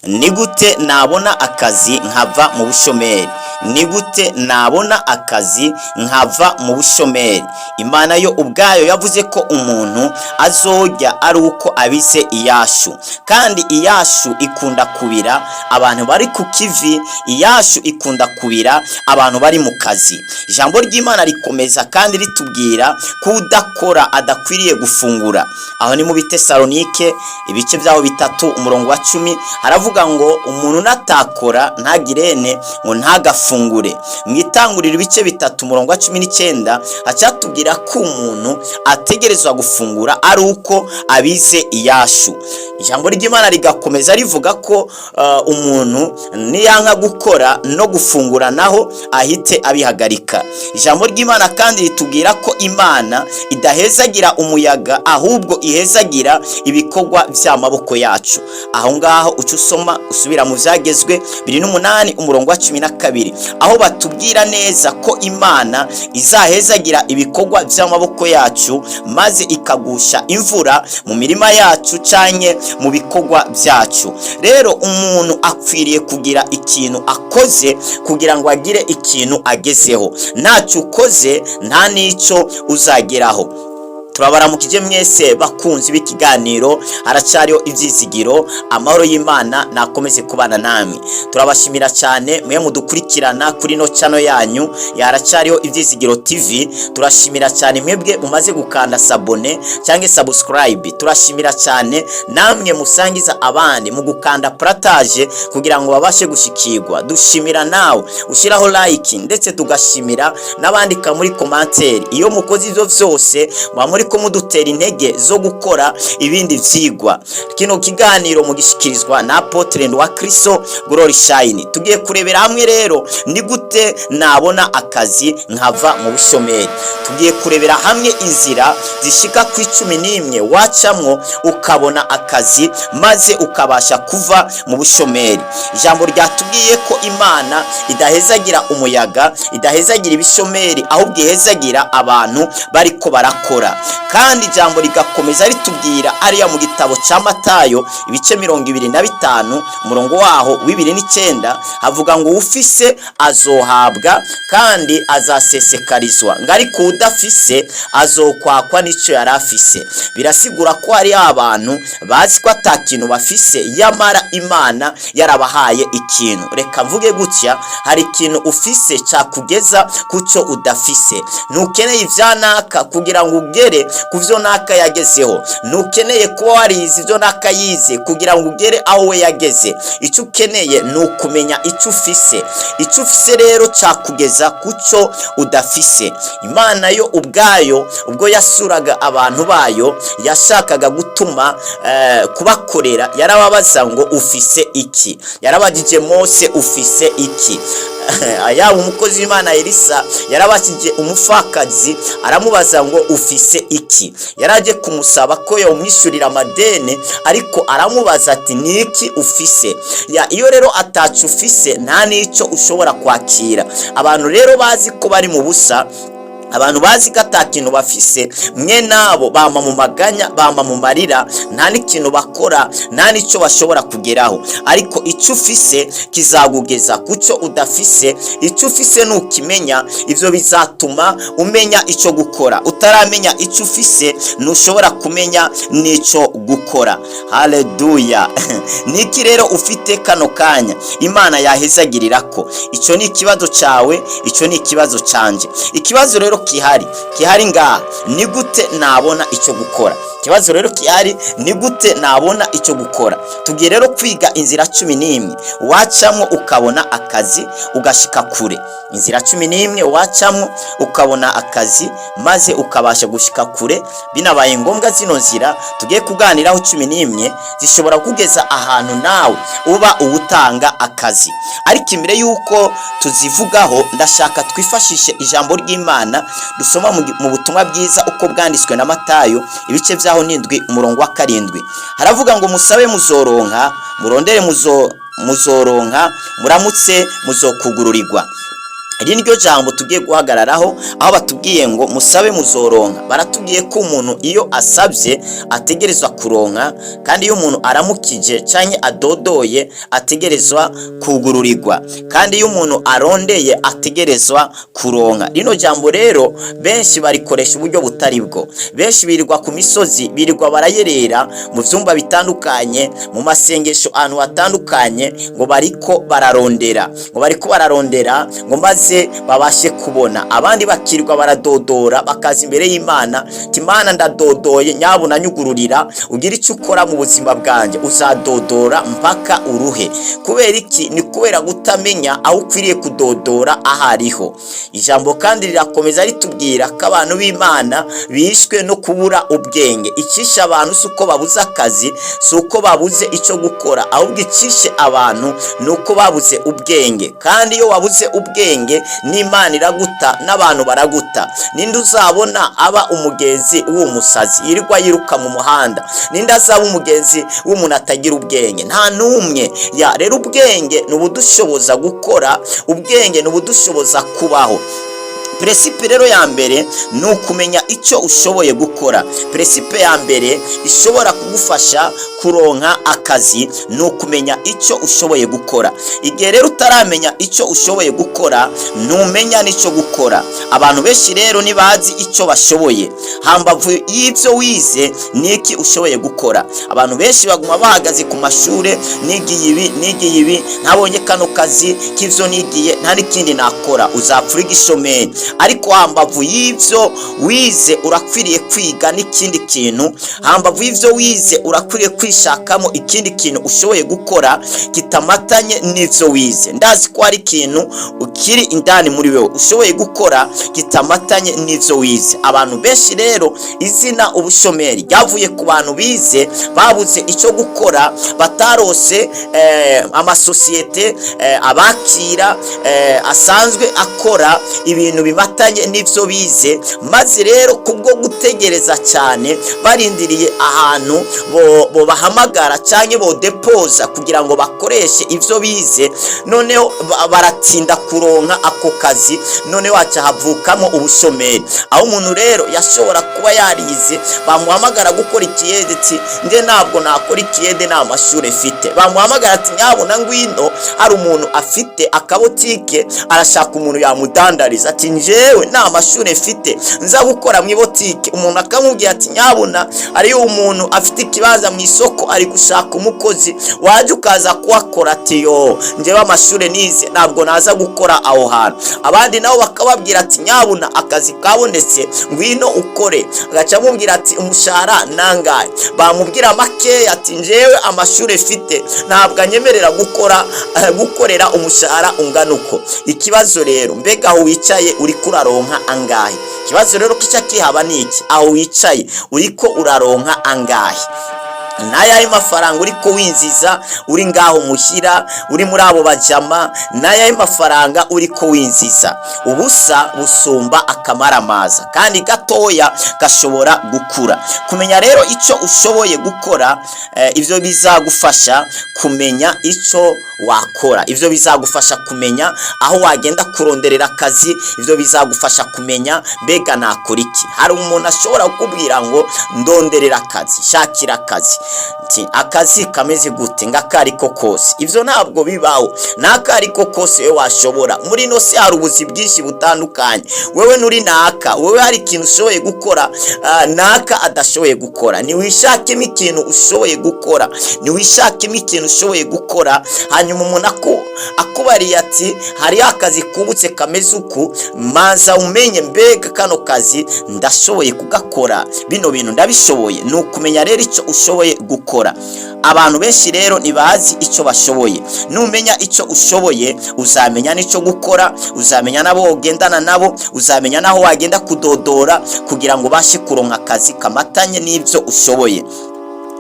ni gute nabona akazi nkava mu bushomeri? Ni gute nabona akazi nkava mu bushomeri? Imana yo ubwayo yavuze ko umuntu azojya ari uko abise iyashu, kandi iyashu ikunda kubira abantu bari ku kivi, iyashu ikunda kubira abantu bari mu kazi. Ijambo ry'Imana rikomeza kandi ritubwira ko udakora adakwiriye gufungura. Aho ni mu Bitesalonike ibice byaho 3 umurongo wa 10 haravuga ngo umuntu natakora ntagirene ngo ntagafungure. Mwitangurira ibice 3 umurongo wa 19 acatubwira ko umuntu ategerezwa gufungura ari uko abize iyashu. Ijambo ry'Imana rigakomeza rivuga ko umuntu niyanka gukora no gufungura naho ahite abihagarika. Ijambo ry'Imana kandi ritubwira ko Imana idahezagira umuyaga ahubwo ihezagira ibikorwa by'amaboko yacu. Aho ngaho ucusoma usubira mu Vyagezwe 2:8 umurongo wa 12 aho batubwira neza ko Imana izahezagira ibikorwa by'amaboko yacu maze ikagusha imvura mu mirima yacu canye mu bikorwa byacu. Rero umuntu akwiriye kugira ikintu akoze kugira ngo agire ikintu agezeho. Ntacyo ukoze nta nico uzageraho. Turabaramukije mwese bakunzi b'ikiganiro haracyariho ibyizigiro. Amahoro y'Imana nakomeze kubana namwe. Turabashimira cyane mwe mudukurikirana kuri no channel yanyu haracyariho ibyizigiro TV. Turashimira cyane mwebwe mumaze gukanda sabone cyangwa subscribe. Turashimira cyane namwe musangiza abandi mu gukanda partage kugira ngo babashe gushikirwa. Dushimira nawe ushiraho like ndetse tugashimira nabandika muri commentaire. Iyo mukozi ivyo vyose muri ko mudutera intege zo gukora ibindi vyigwa. Kino kiganiro mugishikirizwa na Apotre wa Kristo Glory Shine. Tugiye kurebera hamwe rero ni gute nabona akazi nkava mu bushomeri. Tugiye kurebera hamwe inzira zishika ku 11 wacamwo ukabona akazi maze ukabasha kuva mu bushomeri. Ijambo ryatubwiye ko Imana idahezagira umuyaga, idahezagira ibishomeri, ahubwo ihezagira abantu bariko barakora. Kandi ijambo rigakomeza ritubwira ariya mu gitabo cya Matayo ibice 25 umurongo waho 29 havuga ngo ufise azohabwa kandi azasesekarizwa, ngari ko udafise azokwakwa nico yarafise. Birasigura ko ari abantu bazi ko atakintu bafise yamara Imana yarabahaye ikintu. Reka mvuge gutya, hari ikintu ufise cyakugeza kuco udafise. Nukeneye ivyanaka kugira ngo ugere kuvyo naka yagezeho. Nukeneye kuba warize ivyo naka yize kugira ngo ugere aho we yageze. Icyo ukeneye nukumenya icyo ufise. Icyo ufise rero cyakugeza kuco udafise. Imana yo ubwayo ubwo yasuraga abantu bayo yashakaga gutuma kubakorera, yarababaza ngo ufise iki? Yarabagije Mose ufise iki? Yaba umukozi w'Imana Elisa yarabakije umufakazi aramubaza ngo ufise iki? Yaraje kumusaba ko yomwishurira amadene ariko aramubaza ati niki ufise? Iyo rero atacu ufise nta nico ushobora kwakira. Abantu rero bazi ko bari mu busa, abantu bazi ko atakintu bafise, mwe nabo bama mu maganya, bama mu marira, nta n'ikintu bakora, nta nico bashobora kugeraho. Ariko icyo ufise kizagugeza kuco udafise. Icyo ufise nukimenya, ivyo bizatuma umenya ico gukora. Utaramenya icyo ufise ntushobora kumenya nico gukora. Haleluya. Niki rero ufite kano kanya Imana yahezagirirako? Ico ni ikibazo cawe, ico ni ikibazo canje. Ikibazo rero kihari ngaha ni gute nabona icyo gukora. Kibazo rero kihari ni gute nabona icyo gukora. Tugiye rero kwiga inzira 11 wacamwo ukabona akazi ugashika kure. Inzira 11 wacamwo ukabona akazi maze ukabasha gushika kure. Binabaye ngombwa zino nzira tugiye kuganiraho 11 zishobora kugeza ahantu nawe uba ubutanga akazi. Ariko imbere yuko tuzivugaho ndashaka twifashishe ijambo ry'Imana dusoma mu butumwa bwiza uko bwanditswe na Matayo ibice byaho 7 umurongo wa 7. Haravuga ngo musabe muzoronka, murondere muzoronka, muramutse muzokugururirwa. iri niryo jambo tugiye guhagararaho, aho batubwiye ngo musabe muzoronka. Baratubwiye ko umuntu iyo asabye ategerezwa kuronka, kandi iyo umuntu aramukije canke adodoye ategerezwa kugururirwa, kandi iyo umuntu arondeye ategerezwa kuronka. Rino jambo rero benshi barikoresha uburyo butari bwo. Benshi birirwa ku misozi, birirwa barayerera mu vyumba bitandukanye, mu masengesho ahantu hatandukanye, ngo bariko bararondera, ngo maze babashe kubona. Abandi bakirirwa baradodora, bakaza imbere y'Imana, ati Imana ndadodoye, nyabuna nyugururira, ugira icyo ukora mu buzima bwanjye. Uzadodora mpaka uruhe. Kubera iki? Ni kubera gutamenya aho ukwiriye kudodora ahariho. Ijambo kandi rirakomeza ritubwira ko abantu b'Imana bishwe no kubura ubwenge. Icisha abantu si uko babuze akazi, si uko babuze icyo gukora, ahubwo icishe abantu ni uko babuze ubwenge. Kandi iyo wabuze ubwenge, n'Imana iraguta, n'abantu baraguta. Ninde uzabona aba umugenzi w'umusazi yirirwa yiruka mu muhanda? Ninde azaba umugenzi w'umuntu atagira ubwenge? Nta numwe. Rero ubwenge ni ubudushoboza gukora, ubwenge ni ubudushoboza kubaho. Principe rero ya mbere ni ukumenya icyo ushoboye gukora. Principe ya mbere ishobora kugufasha kuronka akazi ni ukumenya icyo ushoboye gukora. Igihe rero utaramenya icyo ushoboye gukora, ntumenya n'icyo gukora. Abantu benshi rero ntibazi icyo bashoboye. Hambavu y'ibyo wize niki ushoboye gukora. Abantu benshi baguma bahagaze ku mashure, nigiye ibi, ntabonye kano kazi k'ivyo nigiye, nta n'ikindi nakora, uzapfura igishomeri. Ariko hambavu y'ivyo wize urakwiriye kwiga n'ikindi kintu. Hambavu y'ivyo wize urakwiriye kwishakamo ikindi kintu ushoboye gukora kitamatanye n'ivyo wize. Ndazi ko hari ikintu ukiri indani muri wewe ushoboye gukora kitamatanye n'ivyo wize. Abantu benshi rero izina ubushomeri ryavuye ku bantu bize babuze icyo gukora, batarose amasosiyete abakira asanzwe akora ibintu bimatanye n'ivyo bize, maze rero kubwo gutegereza cyane barindiriye ahantu bo bahamagara cyane bo depoza kugira ngo bakoreshe ivyo bize, noneho baratinda kuronka ako kazi, noneho wacha havukamo ubushomeri. Aho umuntu rero yashobora kuba yarize, bamuhamagara gukora ikiyede, ati nde ntabwo nakora ikiyede nta mashuri mfite. Bamuhamagara ati nyabona ngwino, hari umuntu afite akabotike arashaka umuntu yamudandariza, ati njewe nta mashuri mfite nza gukora mu botike. Umuntu akamubwira ati nyabona ari umuntu afite ikibanza mu isoko ari gushaka umukozi, waje ukaza kuhakora. Ati yo njewe amashuri nize ntabwo naza gukora aho hantu. Abandi nabo bakababwira ati nyabona akazi kabonetse ngwino ukore. Agaca amubwira ati umushahara nangaye, bamubwira make ati njewe amashuri mfite ntabwo anyemerera gukorera umushahara ungana uko. Ikibazo rero, mbega aho wicaye uri kuraronka angahe? Ikibazo rero kica kihaba niki, aho wicaye uriko uraronka angahe? Nayaye mafaranga uriko winziza uri ngaho muhira, uri muri abo bajama, nayaye mafaranga uriko winziza. Ubusa busumba akamaramaza, kandi gatoya gashobora gukura. Kumenya rero icyo ushoboye gukora, ivyo bizagufasha kumenya icyo wakora. Ivyo bizagufasha kumenya aho wagenda kuronderera akazi. Ivyo bizagufasha kumenya mbega nakora iki. Hari umuntu ashobora kukubwira ngo ndonderera akazi, shakira akazi. Akazi kameze gute? Ngakariko kose. Ivyo ntabwo bibaho. Nakariko kose wewe washobora. Muri no si hari ubuzi bwinshi butandukanye. Wewe nuri naka, wewe hari ikintu ushoboye gukora naka adashoboye gukora. Ni wishakemo ikintu ushoboye gukora, ni wishakemo ikintu ushoboye gukora. Hanyuma umuntu akubariye ati hari akazi kubutse kameze uku, maza umenye mbega kano kazi ndashoboye kugakora, bino bintu ndabishoboye. Ni ukumenya rero icyo ushoboye gukora. Abantu benshi rero ntibazi icyo bashoboye. Numenya icyo ushoboye uzamenya n'icyo gukora, uzamenya nabo ugendana nabo, uzamenya naho wagenda kudodora kugira ngo bashe kuronka akazi kamatanye n'ibyo ushoboye.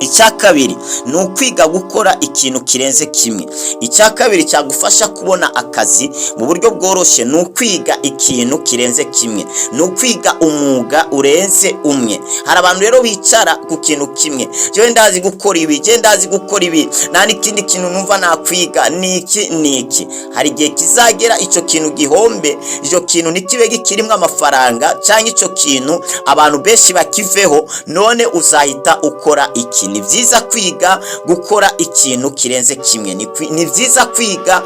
icya kabiri ni ukwiga gukora ikintu kirenze kimwe. Icya kabiri cyagufasha kubona akazi mu buryo bworoshye ni ukwiga ikintu kirenze kimwe, ni ukwiga umwuga urenze umwe. Hari abantu rero bicara ku kintu kimwe, jewe ndazi gukora ibi, je ndazi gukora ibi, nta n'ikindi kintu numva nakwiga niki. Hari igihe kizagera icyo kintu gihombe, icyo kintu ntikibe gikirimo amafaranga, cyangwa icyo kintu abantu benshi bakiveho, none uzahita ukora iki. Ni byiza kwiga gukora ikintu kirenze kimwe, ni byiza kwiga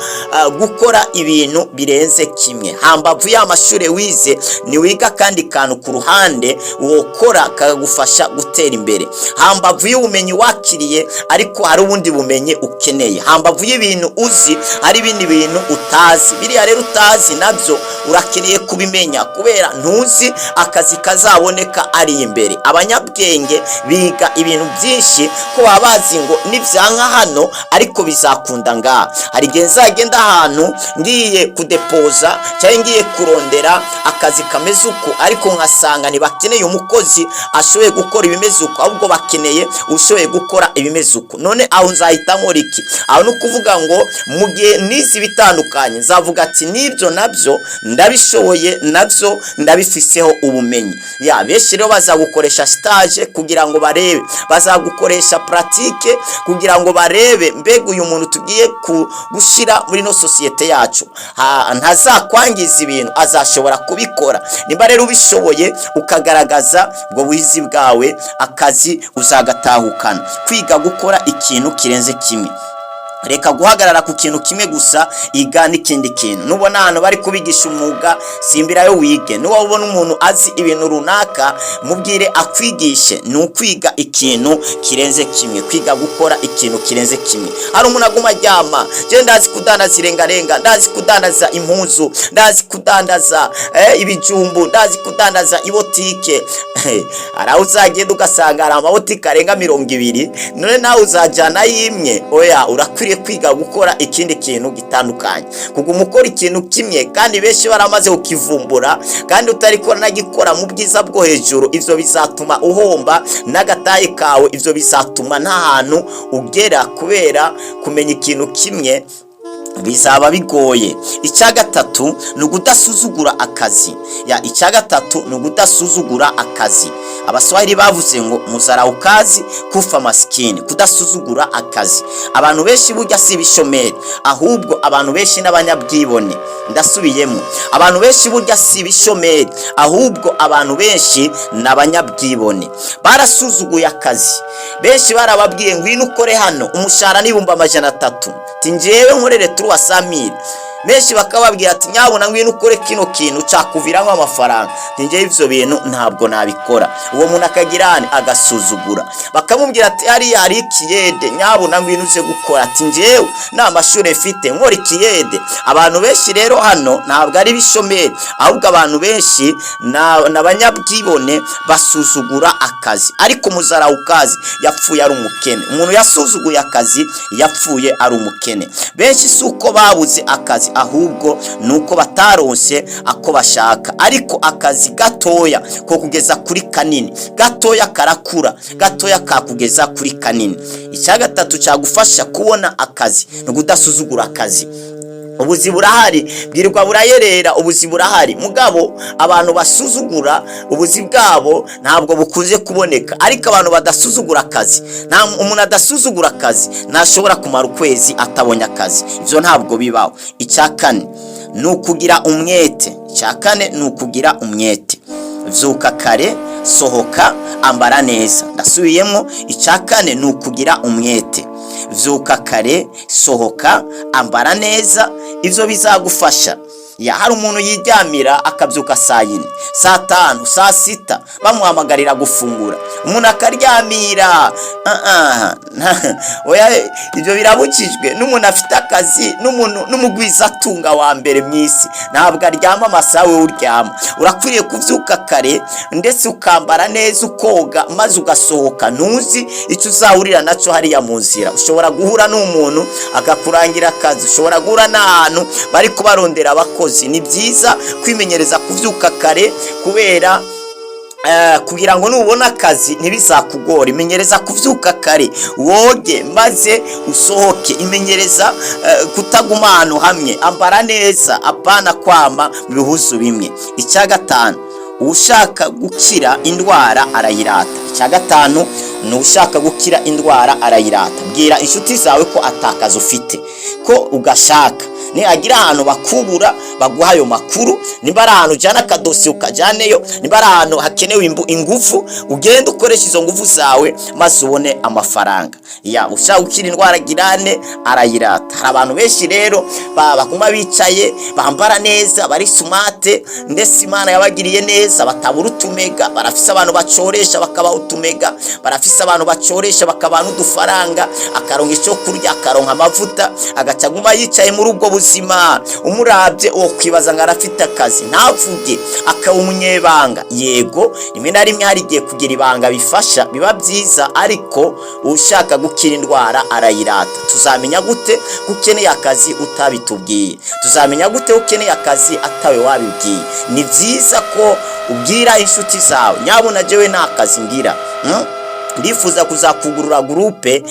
gukora ibintu birenze kimwe. Hambavu y'amashuri wize ni wiga kandi kantu ku ruhande wokora kagufasha gutera imbere. Hambavu y'ubumenyi wakiriye ariko hari ubundi bumenyi ukeneye. Hambavu y'ibintu uzi hari ibindi bintu utazi. Biriya rero utazi nabyo urakeneye kubimenya, kubera ntuzi akazi kazaboneka ari imbere. Abanyabwenge biga ibintu byinshi ko baba bazi ngo nibyanka hano ariko bizakunda ngaha. Hari igihe nzagenda ahantu ngiye kudepoza cyangwa ngiye kurondera akazi kameze uko, ariko nkasanga ntibakeneye umukozi ashoboye gukora ibimeze uko, ahubwo bakeneye ushoboye gukora ibimeze uko. None aho nzahita nkora iki? Aho ni ukuvuga ngo mu gihe nizi bitandukanye nzavuga ati nibyo nabyo ndabishoboye, nabyo ndabifiseho ubumenyi. Benshi rero bazagukoresha stage kugira ngo barebe, bazagukoresha pratique kugira ngo barebe mbega uyu muntu tugiye gushira muri no societe yacu ntazakwangiza ibintu, azashobora kubikora. Niba rero ubishoboye ukagaragaza ubwo buhizi bwawe, akazi uzagatahukana. Kwiga gukora ikintu kirenze kimwe. Reka guhagarara ku kintu kimwe gusa, iga n'ikindi kintu. Nubona hano bari kubigisha umwuga, simbirayo wige. Nuba ubona umuntu azi ibintu runaka, mubwire akwigishe. Ni ukwiga ikintu kirenze kimwe, kwiga gukora ikintu kirenze kimwe. Hari umuntu aguma aryama, je ndazi kudandaza irengarenga, ndazi kudandaza impuzu, ndazi kudandaza ibijumbu, ndazi kudandaza ibotike. Araho uzagenda ugasanga hari amabotike arenga 20, none nawe uzajyana yimwe. Oya, urakwiriye kwiga gukora ikindi kintu gitandukanye. Kuko umukora ikintu kimwe kandi benshi baramaze ukivumbura, kandi utarikora nagikora mu bwiza bwo hejuru, ivyo bizatuma uhomba n'agataye kawe, ivyo bizatuma nta hantu ugera, kubera kumenya ikintu kimwe bizaba bigoye. Icya gatatu ni ukudasuzugura akazi. Icya gatatu ni ukudasuzugura akazi. Abaswahili bavuze ngo muzarau kazi kufa maskini, kudasuzugura akazi. Abantu benshi burya si ibishomeri, ahubwo abantu benshi n'abanyabwibone. Ndasubiyemo, abantu benshi burya si ibishomeri, ahubwo abantu benshi n'abanyabwibone. Barasuzuguye akazi. Benshi barababwiye ngwino ukore hano, umushahara ni 300, tinjewe nkorere turuwa Samir. Benshi bakababwira ati nyabona ngwino ukore kino kintu cakuviramo amafaranga, tinjewe ivyo bintu ntabwo nabikora. Uwo muntu akagirane agasuzugura. Bakamubwira ati ari ikiyede, nyabona ngwino uze gukora, tinjewe na mashure mfite nkora ikiyede. Abantu benshi rero hano ntabwo ari bishomeri, ahubwo abantu benshi n'abanyabwibone basuzugura akazi. Ariko muzarau kazi yapfuye ari umukene. Umuntu yasuzuguye akazi yapfuye ari umukene. Benshi suko babuze akazi, ahubwo nuko bataronse ako bashaka. Ariko akazi gatoya ko kugeza kuri kanini, gatoya karakura, gatoya kakugeza kuri kanini. Icya gatatu cyagufasha kubona akazi no kudasuzugura akazi. Ubuzi burahari, bwirirwa burayerera, ubuzi burahari. Mugabo abantu basuzugura ubuzi bwabo ntabwo bukunze kuboneka. Ariko abantu badasuzugura akazi, nta umuntu adasuzugura akazi ntashobora kumara ukwezi atabonye akazi. Ivyo ntabwo bibaho. Icya kane ni ukugira umwete. Icya kane ni ukugira umwete. Vyuka kare, sohoka, ambara neza. Ndasubiyemo, icya kane ni ukugira umwete. Vyuka kare, sohoka, ambara neza, ivyo bizagufasha. Hari umuntu yiryamira akabyuka saa 4, saa 5, saa 6 bamuhamagarira gufungura, umuntu akaryamira. Oya, ivyo birabukijwe. N'umuntu afite akazi, n'umugwiza atunga wa mbere mwisi ntabwo aryama amasaha we uryama. Urakwiriye kuvyuka kare ndetse ukambara neza, ukoga, maze ugasohoka. Ntuzi icyo uzahurira naco hariya mu nzira. Ushobora guhura n'umuntu akakurangira akazi, ushobora guhura n'ahantu bari kubarondera abakozi. Ni byiza kwimenyereza kuvyuka kare, kubera kugira ngo nubona akazi ntibizakugore, imenyereza kuvyuka kare, woge maze usohoke, imenyereza kutaguma ahantu hamwe, ambara neza apana kwama mu bihuzu bimwe. Icya gatanu, ushaka gukira indwara arayirata. Icya gatanu ni ushaka gukira indwara arayirata. Bwira inshuti zawe ko atakaza ufite, ko ugashaka nihagira ahantu bakubura baguha ayo makuru, nimba ari ahantu ujyana akadosi ukajyaneyo, nimba ari ahantu hakenewe ingufu ugenda ukoresha izo ngufu zawe maze ubone amafaranga. Ushaka gukira indwara girane arayirata. Hari abantu benshi rero baguma bicaye bambara neza, bari smart, ndetse Imana yabagiriye neza, batabura utumega, barafise abantu bacoresha bakabaha utumega, barafise abantu bacoresha bakabaha n'udufaranga, akaronka icyo kurya, akaronka amavuta, agacaguma yicaye muri ubwo buzima. Umurabye uwo kwibaza ngo arafite akazi, ntavuge, akaba umunyebanga. Yego rimwe na rimwe hari igihe kugira ibanga bifasha, biba byiza, ariko ushaka gukira indwara arayirata. Tuzamenya gute ukeneye akazi utabitubwiye? Tuzamenya gute ukeneye akazi atawe wabibwiye? Ni byiza ko ubwira inshuti zawe, nyabuna jewe nta kazi ngira, ndifuza kuzakugurura groupe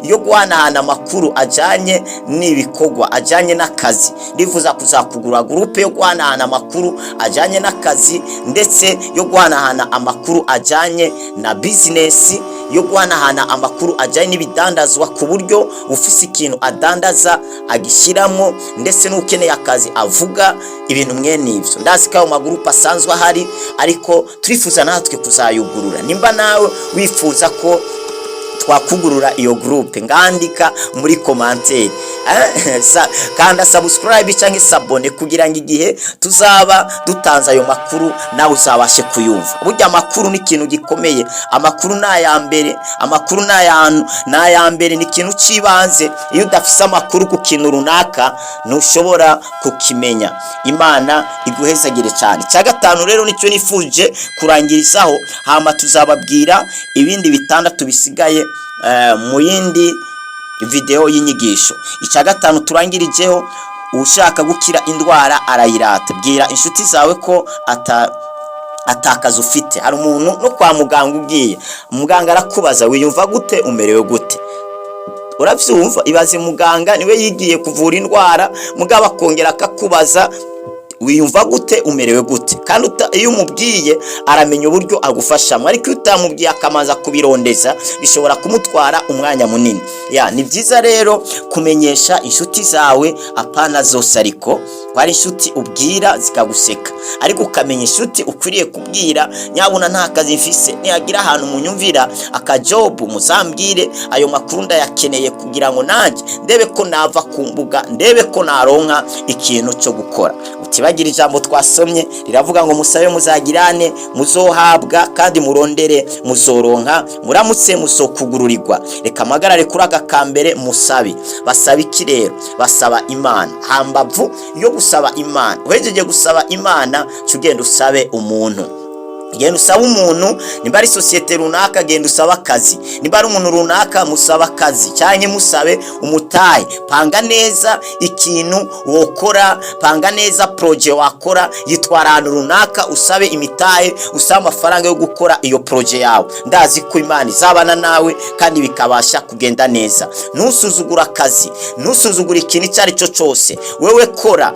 yo guhanahana amakuru ajanye n'ibikorwa, ajanye n'akazi. Ndifuza kuzakugurura groupe yo guhanahana amakuru ajanye n'akazi, ndetse yo guhanahana amakuru ajanye na business, yo guhanahana amakuru ajanye n'ibidandazwa, ku buryo ufise ikintu adandaza agishiramo, ndetse n'ukeneye akazi avuga ibintu mwene ivyo. Ndazi ko amagroupe asanzwe ahari, ariko turifuza natwe kuzayugurura. Nimba nawe wifuza ko twakugurura iyo groupe, ngandika muri commentaire, kanda subscribe cyangwa sabone, kugira ngo igihe tuzaba dutanze ayo makuru nawe uzabashe kuyumva. Burya amakuru ni ikintu gikomeye, amakuru n'ayambere, amakuru n'ayambere ni ikintu cibanze. Iyo udafise amakuru ku kintu runaka ntushobora kukimenya. Imana iguhezagire cyane. Cya gatanu rero nicyo nifuje kurangirizaho, hama tuzababwira ibindi bitandatu bisigaye mu yindi video y'inyigisho. Icya gatanu turangirijeho, ushaka gukira indwara arayirata. Bwira inshuti zawe ko atakaza ufite. Hari umuntu no kwa muganga ugiye, muganga arakubaza wiyumva gute, umerewe gute? Uravyumva? Ibaze muganga niwe yigiye kuvura indwara, mugabo akongera akakubaza wiyumva gute, umerewe gute? Kandi iyo umubwiye aramenya uburyo agufashamo, ariko utamubwiye akamanza kubirondeza bishobora kumutwara umwanya munini. Ni byiza rero kumenyesha inshuti zawe, apana zose, ariko kwari inshuti ubwira zikaguseka, ariko ukamenya inshuti ukwiriye kubwira, nyabuna nta kazi mfise, nihagira ahantu munyumvira akajob muzambwire, ayo makuru ndayakeneye kugira ngo nanjye ndebe ko nava ku mbuga, ndebe ko naronka ikintu cyo gukora. Utibagira ijambo twasomye riravuga ngo musabe muzagirane, muzohabwa, kandi murondere muzoronka, muramutse musokugururirwa. Reka magarare kuri agakambere musabe. Basaba iki rero? Basaba Imana. Hambavu yo gusaba Imana, uhejeje gusaba Imana cugenda usabe umuntu. Genda usaba umuntu, nimba ari societe runaka genda usaba akazi, nimba ari umuntu runaka musaba akazi, cyane musabe umutahe. Panga neza ikintu wokora, panga neza projet wakora, yitwara ahantu runaka, usabe imitahe, usaba amafaranga yo gukora iyo projet yawe. Ndazi ko Imana izabana nawe kandi bikabasha kugenda neza. Ntusuzugura akazi, ntusuzugura ikintu icyo cyo cyose. Wewe kora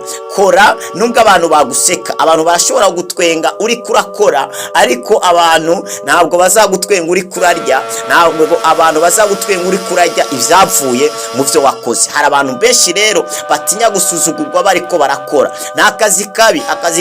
nubwo abantu baguseka, abantu bashobora gutwenga uri kurakora, ariko abantu ntabwo bazagutwenga uri kurarya, ntabwo abantu bazagutwenga uri kurarya ivyapfuye mu byo wakoze. Hari abantu benshi rero batinya gusuzugurwa bariko barakora. N'akazi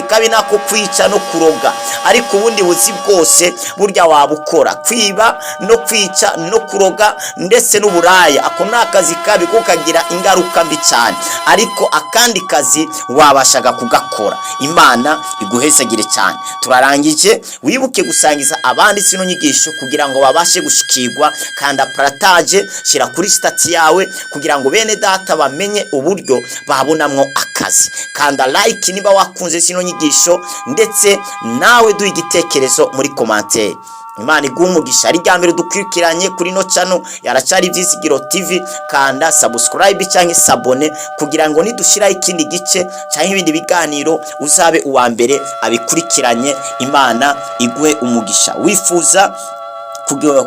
kabi nako kwica no kuroga, ariko ubundi buzi bwose burya wabukora. Kwiba no kwica no kuroga ndetse n'uburaya, ako n'akazi kabi ko kagira ingaruka mbi cyane, ariko akandi kazi wabashaga kugakora. Imana iguhezagire cyane. Turarangije, wibuke gusangiza abandi sino nyigisho kugira ngo babashe gushikirwa, kanda partage, shira kuri stati yawe kugira ngo bene data bamenye uburyo babonamwo akazi. Kanda like niba wakunze sino nyigisho, ndetse nawe duha igitekerezo muri commentaire. Imana iguha umugisha. Ari rya mbere dukurikiranye kuri no channel yaracari Ivyizigiro TV, kanda subscribe cyangwa sabone kugira ngo nidushiraho ikindi gice cyangwa ibindi biganiro uzabe uwa mbere abikurikiranye. Imana iguhe umugisha. Wifuza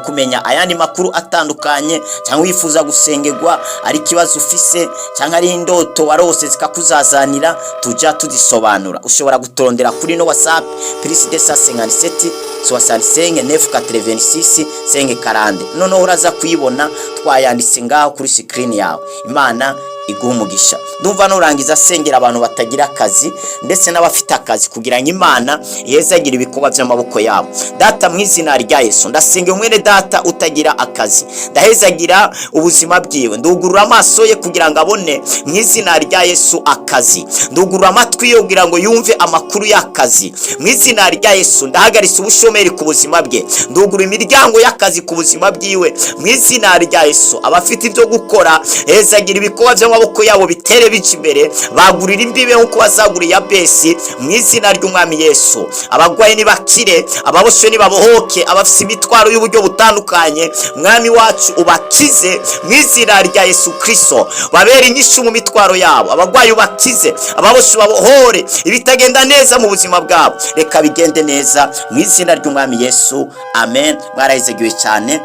kumenya ayandi makuru atandukanye cyangwa wifuza gusengerwa, ari kibazo ufise cyangwa ari indoto warose zikakuzazanira, tujya tuzisobanura. Ushobora gutorondera kuri no WhatsApp +257 65 986 540. Noneho uraza kuyibona twayanditse ngaho kuri screen yawe. Imana iguha umugisha. Ndumva nurangiza sengera abantu batagira akazi ndetse n'abafite akazi kugira ngo Imana yezagira ibikorwa by'amaboko yabo. Data, mu izina rya Yesu ndasenga umwene data utagira akazi, ndahezagira ubuzima bwiwe, ndugurura amaso ye kugira ngo abone mu izina rya Yesu akazi, ndugurura amatwi ye kugira ngo yumve amakuru y'akazi mu izina rya Yesu. Ndahagarisa ubushomeri ku buzima bwe, ndugurura imiryango y'akazi ku buzima bwiwe mu izina rya Yesu. Abafite ibyo gukora, hezagira ibikorwa by'amaboko yabo bitere bici imbere, bagurira imbibe nkuko bazaguriye Yabesi mu izina ry'Umwami Yesu. Abagwaye nibakire, ababoshe nibabohoke, abafite imitwaro y'uburyo butandukanye, Mwami wacu ubakize mu izina rya Yesu Kristo. Babere inyishu mu mitwaro yabo, abagwaye ubakize, ababoshe babohore, ibitagenda neza mu buzima bwabo reka bigende neza mu izina ry'Umwami Yesu. Amen. Mwarahizegiwe cyane,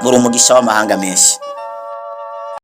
muri umugisha w'amahanga menshi.